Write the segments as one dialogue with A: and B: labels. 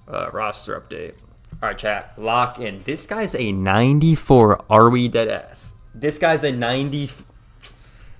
A: Roster update. All right, chat. Lock in. This guy's a 94. Are we dead ass? This guy's a 90.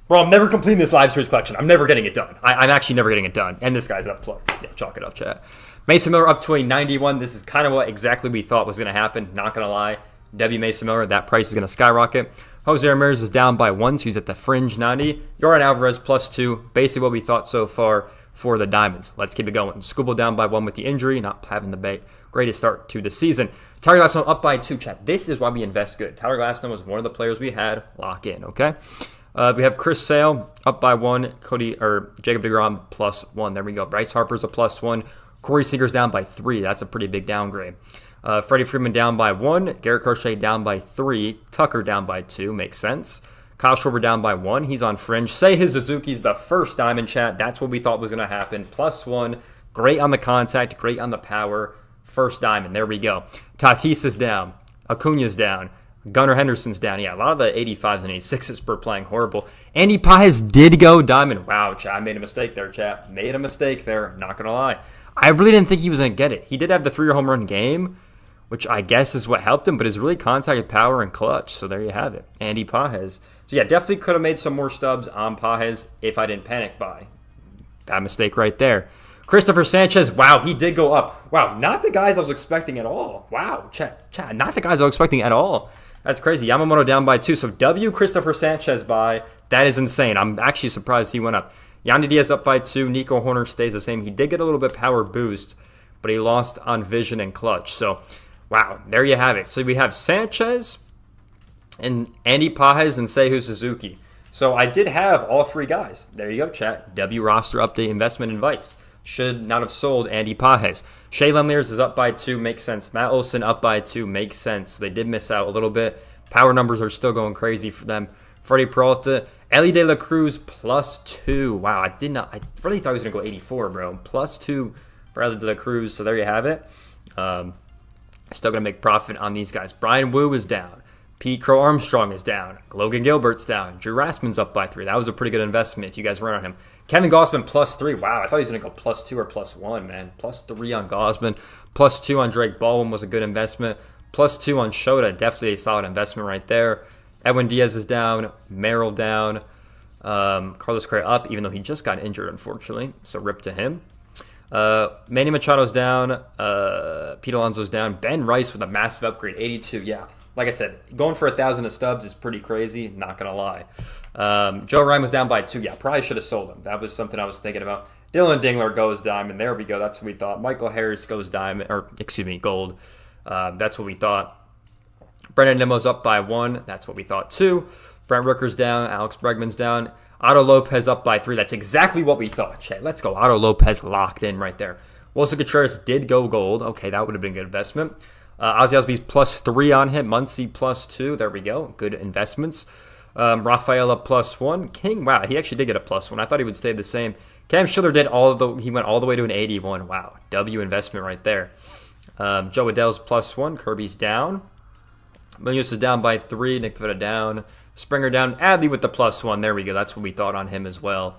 A: Bro, I'm never completing this live series collection. I'm never getting it done. I'm actually never getting it done. And this guy's up plug. Yeah, chalk it up, chat. Mason Miller up to a 91. This is kind of what exactly we thought was going to happen. Not going to lie. W. Mason Miller, that price is going to skyrocket. Jose Ramirez is down by 1, so he's at the fringe 90. Yordan Alvarez +2. Basically what we thought so far for the Diamonds. Let's keep it going. Skubal down by 1 with the injury, not having the greatest start to the season. Tyler Glasnow up by 2, chat. This is why we invest good. Tyler Glasnow was one of the players we had. Lock in, okay? We have Chris Sale up by 1. Jacob deGrom +1. There we go. Bryce Harper's a +1. Corey Seager's down by 3. That's a pretty big downgrade. Freddie Freeman down by 1. Garrett Crochet down by 3. Tucker down by 2. Makes sense. Kyle Schwarber down by 1. He's on fringe. Seiya Suzuki's the first diamond, chat. That's what we thought was going to happen. +1. Great on the contact. Great on the power. First diamond. There we go. Tatis is down. Acuna's down. Gunnar Henderson's down. Yeah, a lot of the 85s and 86s per playing horrible. Andy Paez did go diamond. Wow, chat. I made a mistake there, chat. Made a mistake there. Not going to lie. I really didn't think he was going to get it. He did have the 3-year home run game, which I guess is what helped him, but his really contacted power and clutch. So there you have it. Andy Paez. So yeah, definitely could have made some more stubs on Paez if I didn't panic buy. Bad mistake right there. Christopher Sanchez, wow, he did go up. Wow, not the guys I was expecting at all. Wow, chat, not the guys I was expecting at all. That's crazy. Yamamoto down by 2. So W Christopher Sanchez by. That is insane. I'm actually surprised he went up. Yandy Diaz up by 2. Nico Horner stays the same. He did get a little bit power boost, but he lost on vision and clutch. So, wow, there you have it. So we have Sanchez and Andy Paez and Seiya Suzuki. So I did have all 3 guys. There you go, chat. W roster update investment advice. Should not have sold Andy Paez. Shea Lemliers is up by 2. Makes sense. Matt Olson up by 2. Makes sense. They did miss out a little bit. Power numbers are still going crazy for them. Freddie Peralta. Ellie De La Cruz +2. Wow, I really thought he was going to go 84, bro. +2 for Ellie De La Cruz. So there you have it. Still going to make profit on these guys. Brian Wu is down. Pete Crow Armstrong is down. Logan Gilbert's down. Drew Rasmussen's up by 3. That was a pretty good investment if you guys were on him. Kevin Gausman +3. Wow, I thought he was going to go +2 or +1, man. +3 on Gausman. +2 on Drake Baldwin was a good investment. +2 on Shota. Definitely a solid investment right there. Edwin Diaz is down. Merrill down. Carlos Correa up, even though he just got injured, unfortunately. So rip to him. Manny Machado's down. Pete Alonso's down. Ben Rice with a massive upgrade, 82. Yeah, like I said, going for 1,000 of stubs is pretty crazy. Not going to lie. Joe Ryan was down by 2. Yeah, probably should have sold him. That was something I was thinking about. Dylan Dingler goes diamond. There we go. That's what we thought. Michael Harris goes diamond, gold. That's what we thought. Brendan Nimmo's up by 1. That's what we thought too. Brent Rooker's down. Alex Bregman's down. Otto Lopez up by 3. That's exactly what we thought. Chat, let's go. Otto Lopez locked in right there. Wilson Contreras did go gold. Okay, that would have been a good investment. Ozzy Osbourne's +3 on him. Muncy +2. There we go. Good investments. Rafaela +1. King, wow, he actually did get a +1. I thought he would stay the same. Cam Schiller he went all the way to an 81. Wow, W investment right there. Joe Adele's +1. Kirby's down. Munoz is down by 3. Nick Pivetta down. Springer down. Adley with the +1. There we go. That's what we thought on him as well.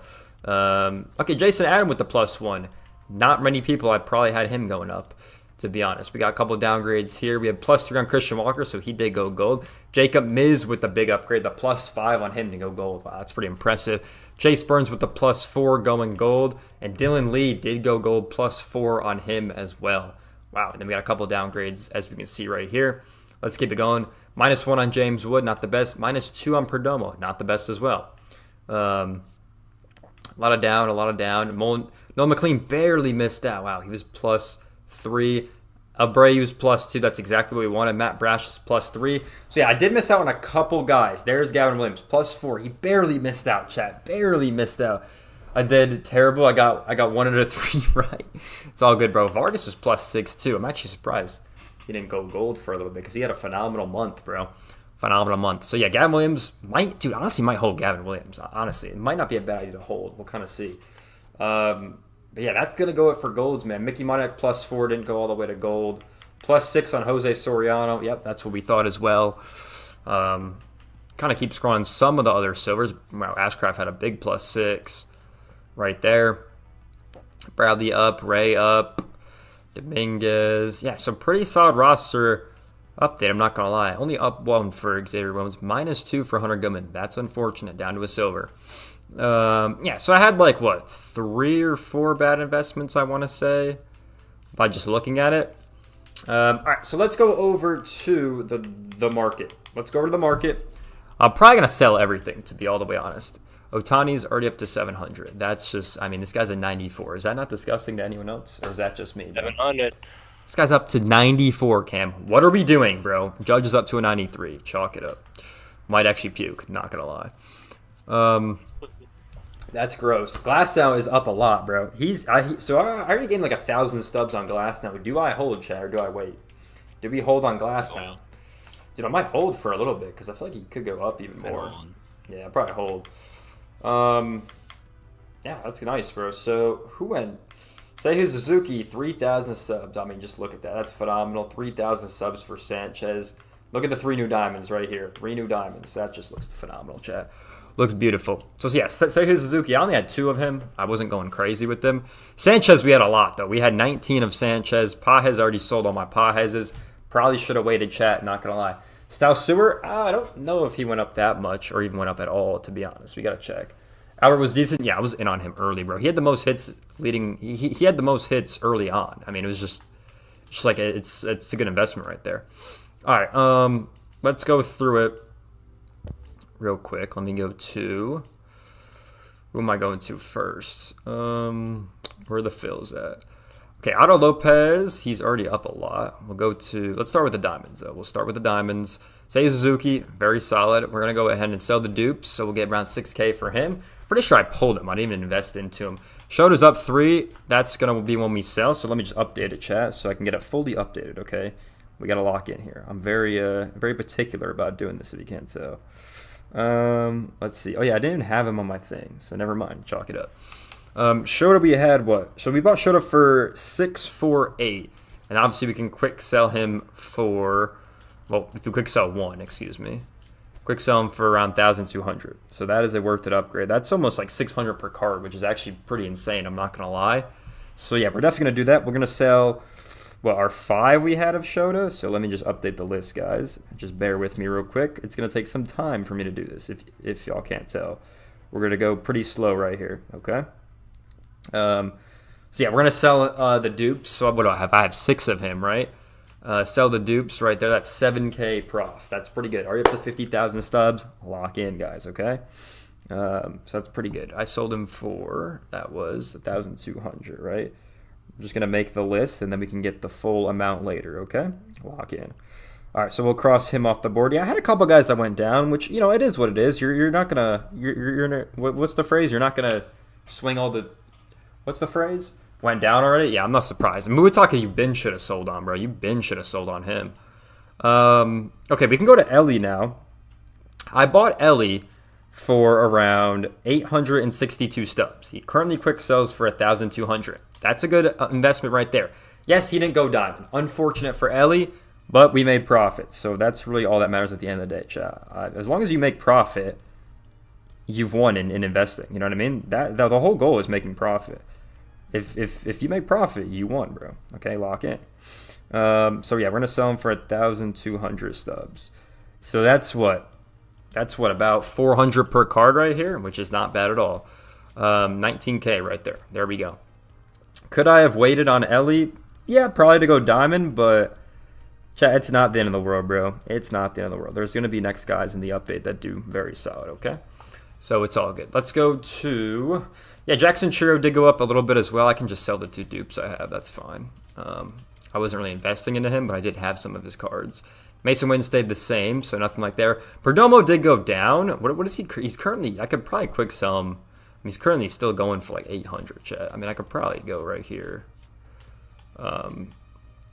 A: Okay, Jason Adam with the +1. Not many people. I probably had him going up, to be honest. We got a couple of downgrades here. We have +3 on Christian Walker, so he did go gold. Jacob Miz with the big upgrade, the +5 on him to go gold. Wow, that's pretty impressive. Chase Burns with the +4 going gold. And Dylan Lee did go gold, +4 on him as well. Wow, and then we got a couple of downgrades, as we can see right here. Let's keep it going. -1 on James Wood, not the best. -2 on Perdomo, not the best as well. A lot of down. Noel McLean barely missed out. Wow, he was +3. Abreu's +2. That's exactly what we wanted. Matt Brash is +3. So yeah, I did miss out on a couple guys. There's Gavin Williams, +4. He barely missed out, chat. Barely missed out. I did terrible. I got 1 out of 3 right. It's all good, bro. Vargas was +6 too. I'm actually surprised he didn't go gold for a little bit because he had a phenomenal month, bro. Phenomenal month. So yeah, Gavin Williams honestly might hold Gavin Williams. Honestly, it might not be a bad idea to hold. We'll kind of see. But yeah, that's going to go it for golds, man. Mickey Monac +4 didn't go all the way to gold. +6 on Jose Soriano. Yep, that's what we thought as well. Kind of keep scrolling some of the other silvers. Wow, Ashcraft had a big +6 right there. Bradley up, Ray up. Dominguez. Yeah, so pretty solid roster update, I'm not going to lie. Only up 1 for Xavier Williams, -2 for Hunter Goodman. That's unfortunate, down to a silver. Yeah, so I had like, what, 3 or 4 bad investments, I want to say, by just looking at it. All right, so let's go over to the market. Let's go over to the market. I'm probably going to sell everything, to be all the way honest. Otani's already up to 700. That's just, I mean, this guy's a 94. Is that not disgusting to anyone else, or is that just me?
B: 700.
A: This guy's up to 94, Cam. What are we doing, bro? Judge is up to a 93. Chalk it up. Might actually puke, not going to lie. That's gross. Glassdown is up a lot, bro. So I already gained like 1,000 stubs on Glassdown. Do I hold, Chad, or do I wait? Do we hold on Glassdown? Dude, I might hold for a little bit because I feel like he could go up even more. Yeah, I'll probably hold. Yeah, that's nice, bro. So who went? Seiya Suzuki, 3,000 subs. I mean, just look at that. That's phenomenal. 3,000 subs for Sanchez. Look at the 3 new diamonds right here. 3 new diamonds. That just looks phenomenal, chat. Looks beautiful. So, yeah, Seiya Suzuki, I only had 2 of him. I wasn't going crazy with them. Sanchez, we had a lot, though. We had 19 of Sanchez. Pajes already sold all my Pajeses. Probably should have waited, chat, not going to lie. Stout Sewer, I don't know if he went up that much or even went up at all, to be honest. We got to check. Albert was decent. Yeah, I was in on him early, bro. He had the most hits leading. He had the most hits early on. I mean, it was just like it's a good investment right there. All right, let's go through it real quick. Let me go to who am I going to first? Where are the fills at? Okay, Otto Lopez. He's already up a lot. Let's start with the diamonds, though. We'll start with the diamonds. Seiya Suzuki, very solid. We're gonna go ahead and sell the dupes, so we'll get around 6K for him. Pretty sure I pulled him. I didn't even invest into him. Shota's up 3. That's going to be when we sell. So let me just update it, chat, so I can get it fully updated, okay? We got to lock in here. I'm very particular about doing this, if you can't tell. Let's see. Oh, yeah, I didn't even have him on my thing, so never mind. Chalk it up. Shota, we had what? So we bought Shota for 648. And obviously we can quick sell him for, well, if we quick sell 1, excuse me. Quick sell him for around 1,200. So that is a worth it upgrade. That's almost like 600 per card, which is actually pretty insane. I'm not going to lie. So yeah, we're definitely going to do that. We're going to sell, well, our 5 we had of Shota. So let me just update the list, guys. Just bear with me real quick. It's going to take some time for me to do this, if y'all can't tell. We're going to go pretty slow right here, okay? So yeah, we're going to sell the dupes. So what do I have? I have 6 of him, right? Sell the dupes right there. That's 7K prof. That's pretty good. Already up to 50,000 stubs. Lock in, guys, okay? So that's pretty good. I sold him for, that was 1,200, right? I'm just going to make the list, and then we can get the full amount later, okay? Lock in. All right, so we'll cross him off the board. Yeah, I had a couple guys that went down, which, you know, it is what it is. You're not going to, what's the phrase? You're not going to swing all the, what's the phrase? Went down already? Yeah, I'm not surprised. I mean, we're talking you been should have sold on, bro. You been should have sold on him. Okay, we can go to Ellie now. I bought Ellie for around 862 stubs. He currently quick sells for 1,200. That's a good investment right there. Yes, he didn't go diamond. Unfortunate for Ellie, but we made profit. So that's really all that matters at the end of the day, chat. As long as you make profit, you've won in investing. You know what I mean? The whole goal is making profit. If you make profit, you won, bro. Okay, lock in. So yeah, we're gonna sell them for 1,200 stubs. So that's what about 400 per card right here, which is not bad at all. 19K right there. There we go. Could I have waited on Ellie? Yeah, probably to go diamond, but chat, it's not the end of the world, bro. It's not the end of the world. There's gonna be next guys in the update that do very solid. Okay. So it's all good. Let's go to, yeah, Jackson Churro did go up a little bit as well. I can just sell the 2 dupes I have. That's fine. I wasn't really investing into him, but I did have some of his cards. Mason Wynn stayed the same, so nothing like there. Perdomo did go down. What is he? He's currently, I could probably quick sell him. He's currently still going for like 800, chat. I mean, I could probably go right here. I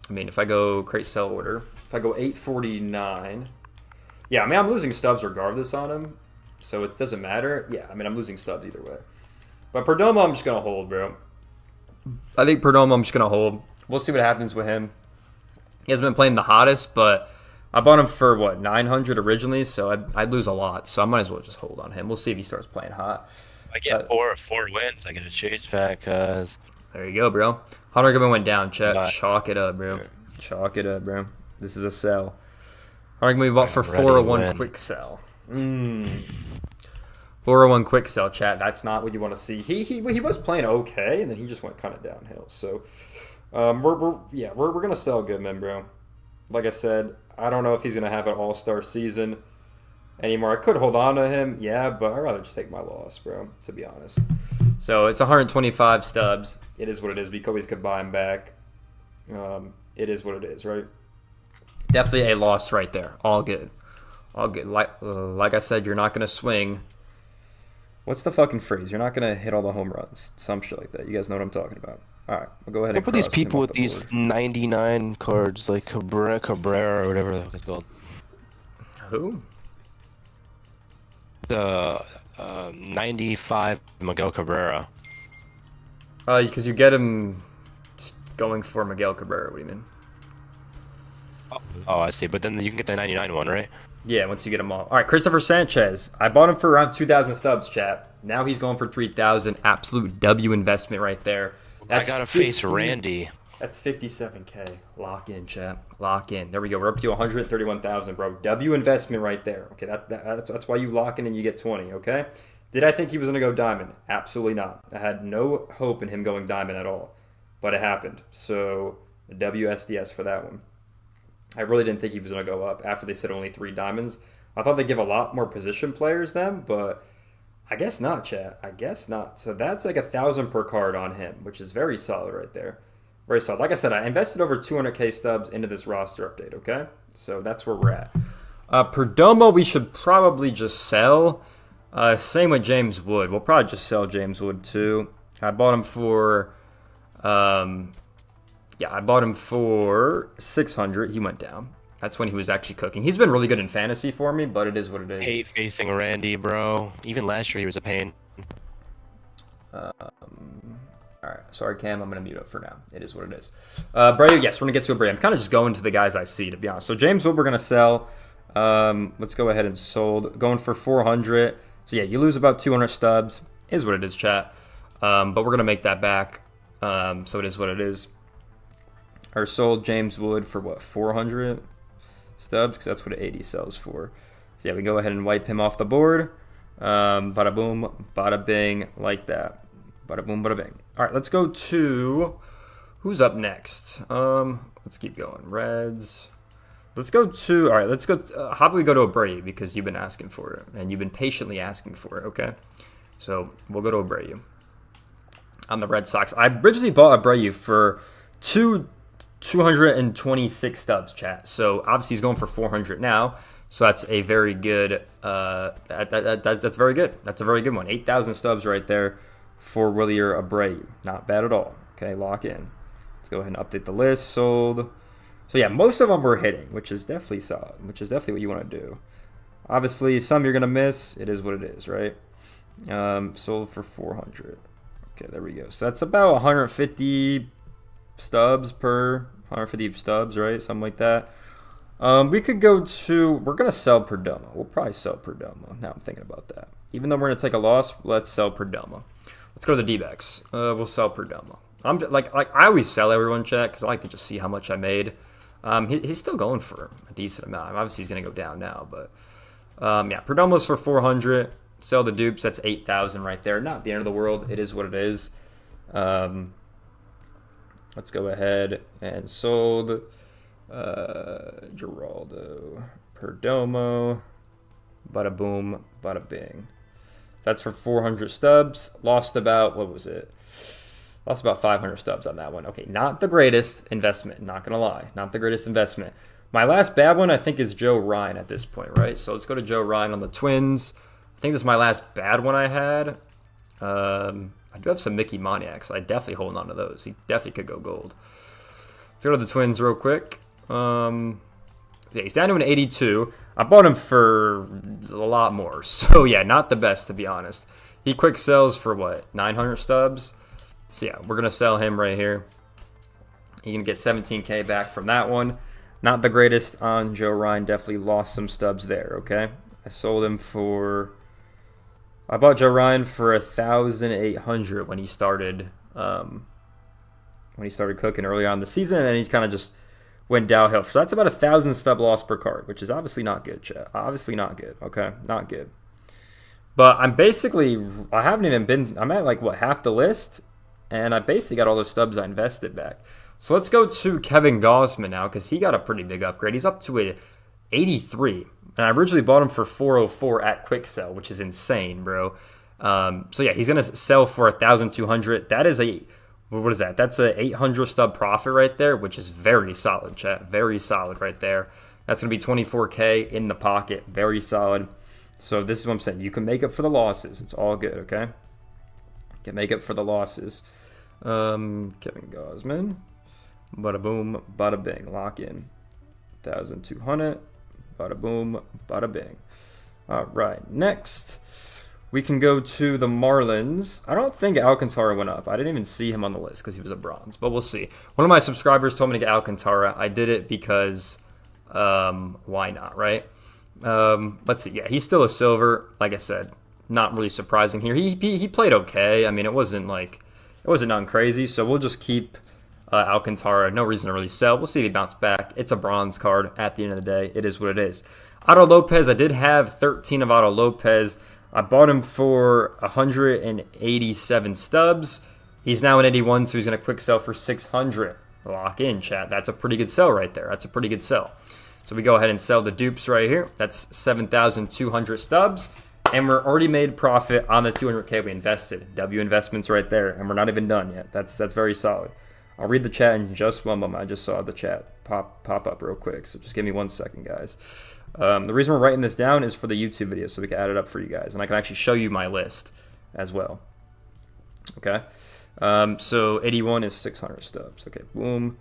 A: mean, if I go create sell order, if I go 849. Yeah, I mean, I'm losing stubs regardless on him. So it doesn't matter. Yeah, I mean, I'm losing stubs either way. But Perdomo, I'm just going to hold, bro. I think Perdomo, I'm just going to hold. We'll see what happens with him. He hasn't been playing the hottest, but I bought him for, what, 900 originally, so I'd lose a lot. So I might as well just hold on him. We'll see if he starts playing hot.
B: I get four wins. I get a chase back, cuz.
A: There you go, bro. Hunter Goodman went down.
B: But
A: Chalk it up, bro.
B: yeah,
A: Chalk it up, bro. This is a sell. Hunter Goodman bought for
B: I'm ready to
A: 401
B: win.
A: quick sell. 401 quick sell, chat. That's not what you want to see. He was playing okay, and then he just went kind of downhill. So we're gonna sell Goodman, bro. Like I said, I don't know if he's gonna have an all-star season anymore. I could hold on to him, yeah, but I'd rather just take my loss, bro, to be honest. So it's 125 Stubs. It is what it is. We always could buy him back. It is what it is, right? Definitely a loss right there. All good. All good. Like I said, you're not going to swing. What's the fucking phrase? You're not going to hit all the home runs. Some shit like that. You guys know what I'm talking about. All right, we'll go ahead and
B: What's up with these
A: cross him
B: people
A: off
B: with
A: the
B: these
A: board.
B: 99 cards, like Cabrera or whatever the fuck it's called?
A: Who?
B: The 95 Miguel Cabrera.
A: Because you get him going for Miguel Cabrera. What do you mean?
B: Oh, I see. But then you can get the 99 one, right?
A: Yeah, once you get them all. All right, Christopher Sanchez. I bought him for around 2,000 Stubs, chat. Now he's going for 3,000. Absolute W investment right there.
B: I gotta face Randy.
A: That's 57K. Lock in, chat. Lock in. There we go. We're up to 131,000, bro. W investment right there. Okay, that's why you lock in and you get 20. Okay. Did I think he was gonna go diamond? Absolutely not. I had no hope in him going diamond at all, but it happened. So WSDS for that one. I really didn't think he was going to go up after they said only 3 diamonds. I thought they'd give a lot more position players them, but I guess not, chat. I guess not. So that's like 1,000 per card on him, which is very solid right there. Very solid. Like I said, I invested over 200K Stubs into this roster update, okay? So that's where we're at. Perdomo, we should probably just sell. Same with James Wood. We'll probably just sell James Wood too. I bought him for... I bought him for 600. He went down. That's when he was actually cooking. He's been really good in fantasy for me, but it is what it is.
B: Hate facing Randy, bro. Even last year he was a pain.
A: All right. Sorry, Cam. I'm going to mute up for now. It is what it is. Bray, yes, we're going to get to a Bray. I'm kind of just going to the guys I see, to be honest. So James Wood, we're going to sell. Let's go ahead and sold. Going for 400. So, yeah, you lose about 200 Stubs. Is what it is, chat. But we're going to make that back. So it is what it is. Or sold James Wood for what, 400 Stubs? Because that's what an 80 sells for. So yeah, we go ahead and wipe him off the board. Bada boom, bada bing, like that. Bada boom, bada bing. All right, let's go to who's up next. Let's keep going. Reds. Let's go to all right. Let's go. How about we go to Abreu because you've been asking for it and you've been patiently asking for it. Okay, so we'll go to Abreu. On the Red Sox, I originally bought Abreu for 226 Stubs, chat. So obviously he's going for 400 now. So that's a very good. That's very good. That's a very good one. 8,000 Stubs right there for Willier Abreu. Not bad at all. Okay, lock in. Let's go ahead and update the list. Sold. So yeah, most of them we're hitting, which is definitely solid. Which is definitely what you want to do. Obviously, some you're gonna miss. It is what it is, right? Sold for 400. Okay, there we go. So that's about 150 Stubs per 150 Stubs, right? Something like that. We could go to... We're going to sell Perdomo. We'll probably sell Perdomo. Now I'm thinking about that. Even though we're going to take a loss, let's sell Perdomo. Let's go to the D-backs. We'll sell Perdomo. I'm like I always sell everyone, chat, because I like to just see how much I made. He's still going for a decent amount. Obviously, he's going to go down now, but... yeah, Perdomo's for 400. Sell the dupes. That's 8,000 right there. Not the end of the world. It is what it is. Let's go ahead and sold Geraldo Perdomo. Bada boom, bada bing. That's for 400 Stubs. Lost about, what was it? Lost about 500 Stubs on that one. Okay, not the greatest investment. Not going to lie. Not the greatest investment. My last bad one, I think, is Joe Ryan at this point, right? So let's go to Joe Ryan on the Twins. I think this is my last bad one I had. I do have some Mickey Moniacs. I definitely hold on to those. He definitely could go gold. Let's go to the Twins real quick. Yeah, he's down to an 82. I bought him for a lot more. So, yeah, not the best, to be honest. He quick sells for, what, 900 Stubs? So, yeah, we're going to sell him right here. He's going to get 17K back from that one. Not the greatest on Joe Ryan. Definitely lost some Stubs there, okay? I sold him for... I bought Joe Ryan for 1,800 when he started when he started cooking earlier on in the season, and then he's kind of just went downhill. So that's about 1,000 stub loss per card, which is obviously not good, chat. Obviously not good, okay? Not good. But I'm at like, what, half the list? And I basically got all the stubs I invested back. So let's go to Kevin Gaussman now, because he got a pretty big upgrade. He's up to a 83. And I originally bought him for 404 at quick sell, which is insane, bro. So yeah, he's going to sell for 1,200. That is what is that? That's a 800 stub profit right there, which is very solid, chat. Very solid right there. That's going to be 24K in the pocket. Very solid. So this is what I'm saying. You can make up for the losses. It's all good, okay? You can make up for the losses. Kevin Gaussman. Bada boom, bada bing. Lock in. 1,200. Bada boom, bada bing. All right. Next, we can go to the Marlins. I don't think Alcantara went up. I didn't even see him on the list because he was a bronze, but we'll see. One of my subscribers told me to get Alcantara. I did it because why not, right? Let's see. Yeah, he's still a silver. Like I said, not really surprising here. He played okay. I mean, it wasn't nothing crazy. So we'll just keep Alcantara. No reason to really sell. We'll see if he bounces back. It's a bronze card at the end of the day. It is what it is. Otto Lopez. I did have 13 of Otto Lopez. I bought him for 187 stubs. He's now an 81, so he's going to quick sell for 600. Lock in, chat. That's a pretty good sell right there. That's a pretty good sell. So we go ahead and sell the dupes right here. That's 7,200 stubs. And we're already made profit on the 200K we invested. W investments right there. And we're not even done yet. That's very solid. I'll read the chat in just one moment. I just saw the chat pop up real quick. So just give me 1 second, guys. The reason we're writing this down is for the YouTube video, so we can add it up for you guys. And I can actually show you my list as well. Okay. So 81 is 600 stubs. Okay, boom.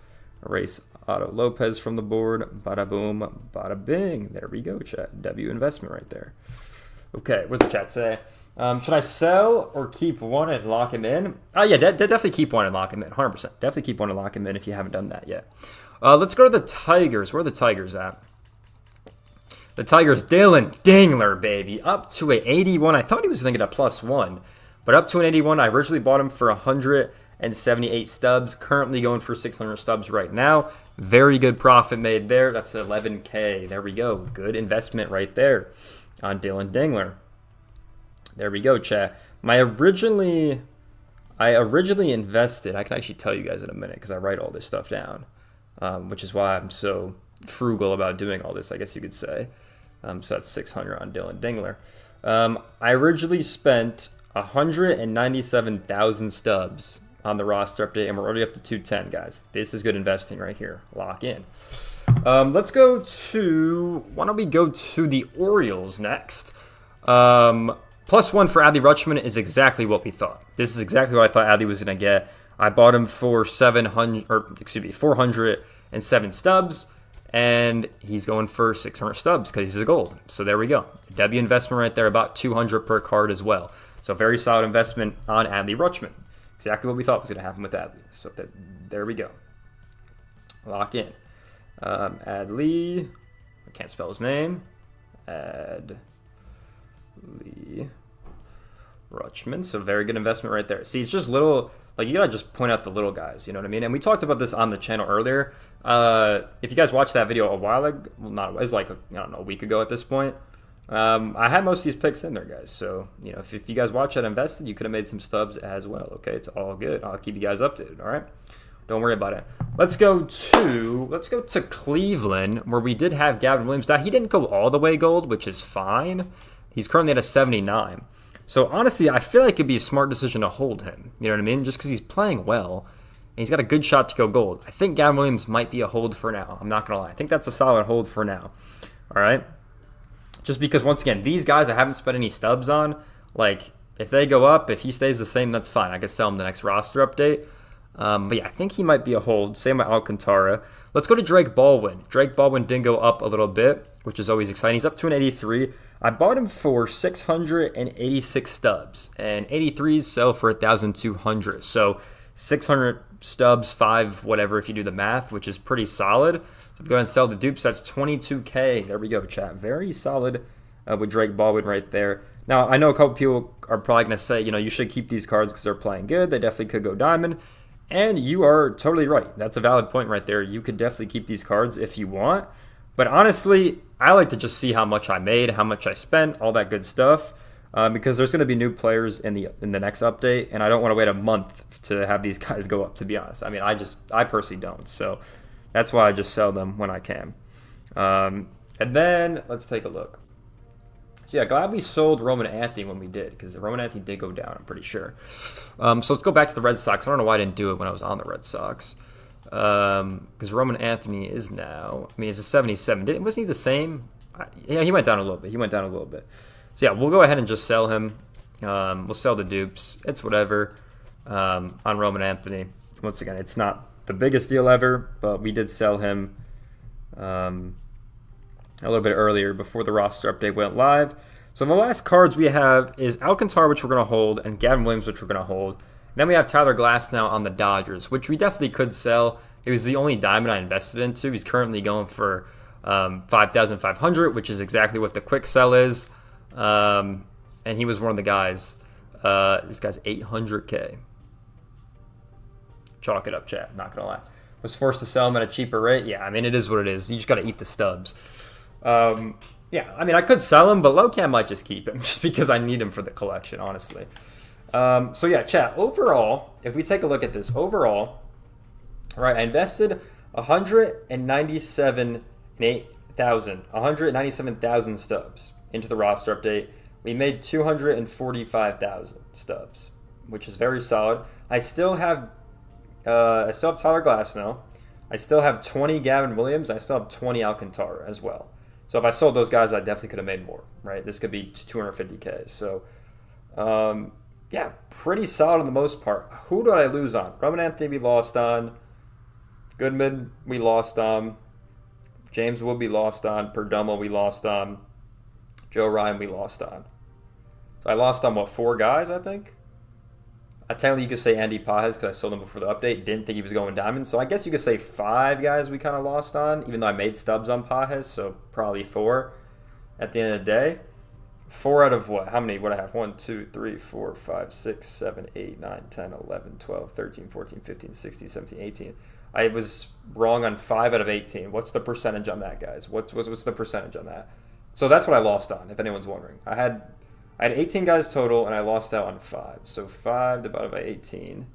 A: Erase Otto Lopez from the board. Bada boom, bada bing. There we go, chat. W investment right there. Okay, what does the chat say? Should I sell or keep one and lock him in? Oh, yeah, definitely keep one and lock him in. 100%. Definitely keep one and lock him in if you haven't done that yet. Let's go to the Tigers. Where are the Tigers at? The Tigers, Dylan Dingler, baby. Up to an 81. I thought he was going to get a +1. But up to an 81. I originally bought him for 178 stubs. Currently going for 600 stubs right now. Very good profit made there. That's 11K. There we go. Good investment right there on Dylan Dingler. There we go, chat. I originally invested. I can actually tell you guys in a minute because I write all this stuff down, which is why I'm so frugal about doing all this, I guess you could say. So that's 600 on Dylan Dingler. I originally spent 197,000 stubs on the roster update, and we're already up to 210, guys. This is good investing right here. Lock in. Let's go to, why don't we go to the Orioles next? +1 for Adley Rutschman is exactly what we thought. This is exactly what I thought Adley was going to get. I bought him for 407 stubs, and he's going for 600 stubs because he's a gold. So there we go. W investment right there, about 200 per card as well. So very solid investment on Adley Rutschman. Exactly what we thought was going to happen with Adley. So there we go. Lock in. Adley, I can't spell his name. Adley Rutschman. So very good investment right there. See, it's just little, like you gotta just point out the little guys, you know what I mean? And we talked about this on the channel earlier. If you guys watched that video a while ago, well, not, it was like, I don't know, a week ago at this point. I had most of these picks in there, guys. So, you know, if you guys watch that invested, you could have made some stubs as well. Okay, it's all good. I'll keep you guys updated, all right? Don't worry about it. Let's go to Cleveland, where we did have Gavin Williams. Now, he didn't go all the way gold, which is fine. He's currently at a 79. So, honestly, I feel like it'd be a smart decision to hold him. You know what I mean? Just because he's playing well, and he's got a good shot to go gold. I think Gavin Williams might be a hold for now. I'm not going to lie. I think that's a solid hold for now. All right? Just because, once again, these guys I haven't spent any stubs on, like, if they go up, if he stays the same, that's fine. I can sell him the next roster update. But yeah, I think he might be a hold. Same with Alcantara. Let's go to Drake Baldwin. Drake Baldwin did go up a little bit, which is always exciting. He's up to an 83. I bought him for 686 stubs, and 83s sell for 1,200. So 600 stubs, 5 whatever if you do the math, which is pretty solid. So if we go ahead and sell the dupes, that's 22K. There we go, chat. Very solid with Drake Baldwin right there. Now, I know a couple people are probably going to say, you know, you should keep these cards because they're playing good. They definitely could go diamond. And you are totally right. That's a valid point right there. You could definitely keep these cards if you want. But honestly, I like to just see how much I made, how much I spent, all that good stuff. Because there's going to be new players in the next update, and I don't want to wait a month to have these guys go up, to be honest. I mean, I personally don't. So that's why I just sell them when I can. And then let's take a look. So yeah, glad we sold Roman Anthony when we did, because Roman Anthony did go down, I'm pretty sure. So let's go back to the Red Sox. I don't know why I didn't do it when I was on the Red Sox. Because Roman Anthony is now, I mean, he's a 77. Wasn't he the same? Yeah, he went down a little bit. So yeah, we'll go ahead and just sell him. We'll sell the dupes. It's whatever on Roman Anthony. Once again, it's not the biggest deal ever, but we did sell him a little bit earlier before the roster update went live. So the last cards we have is Alcantara, which we're going to hold, and Gavin Williams, which we're going to hold. And then we have Tyler Glasnow on the Dodgers, which we definitely could sell. It was the only diamond I invested into. He's currently going for $5,500, which is exactly what the quick sell is. And he was one of the guys. This guy's $800K. Chalk it up, chat. Not going to lie. Was forced to sell him at a cheaper rate. Yeah, I mean, it is what it is. You just got to eat the stubs. Yeah, I mean, I could sell him, but low-key I might just keep him just because I need him for the collection, honestly. So yeah, chat, overall, if we take a look at this, overall, right, I invested 197,000 stubs into the roster update. We made 245,000 stubs, which is very solid. I still have Tyler Glasnow. I still have 20 Gavin Williams. I still have 20 Alcantara as well. So if I sold those guys, I definitely could have made more, right? This could be 250K. So, yeah, pretty solid on the most part. Who did I lose on? Roman Anthony we lost on. Goodman we lost on. James Wood we lost on. Perdomo we lost on. Joe Ryan we lost on. So I lost on, what, 4 guys, I think? Technically, you could say Andy Pajes because I sold him before the update. Didn't think he was going diamond. So I guess you could say 5 guys we kind of lost on, even though I made stubs on Pajes. So probably 4 at the end of the day. 4 out of what? How many would I have? 1, 2, 3, 4, 5, 6, 7, 8, 9, 10, 11, 12, 13, 14, 15, 16, 17, 18. I was wrong on 5 out of 18. What's the percentage on that, guys? What's the percentage on that? So that's what I lost on, if anyone's wondering. I had 18 guys total, and I lost out on 5. So 5 divided by 18.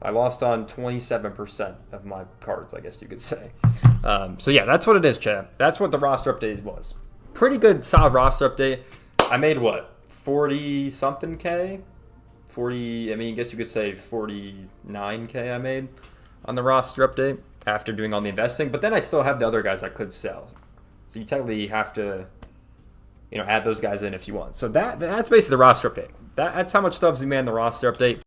A: I lost on 27% of my cards, I guess you could say. So yeah, that's what it is, chat. That's what the roster update was. Pretty good, solid roster update. I made what? 40-something K? 40, I mean, I guess you could say 49K I made on the roster update after doing all the investing. But then I still have the other guys I could sell. So you technically have to, add those guys in if you want. So that's basically the roster update. That's how much stubs we made in the roster update.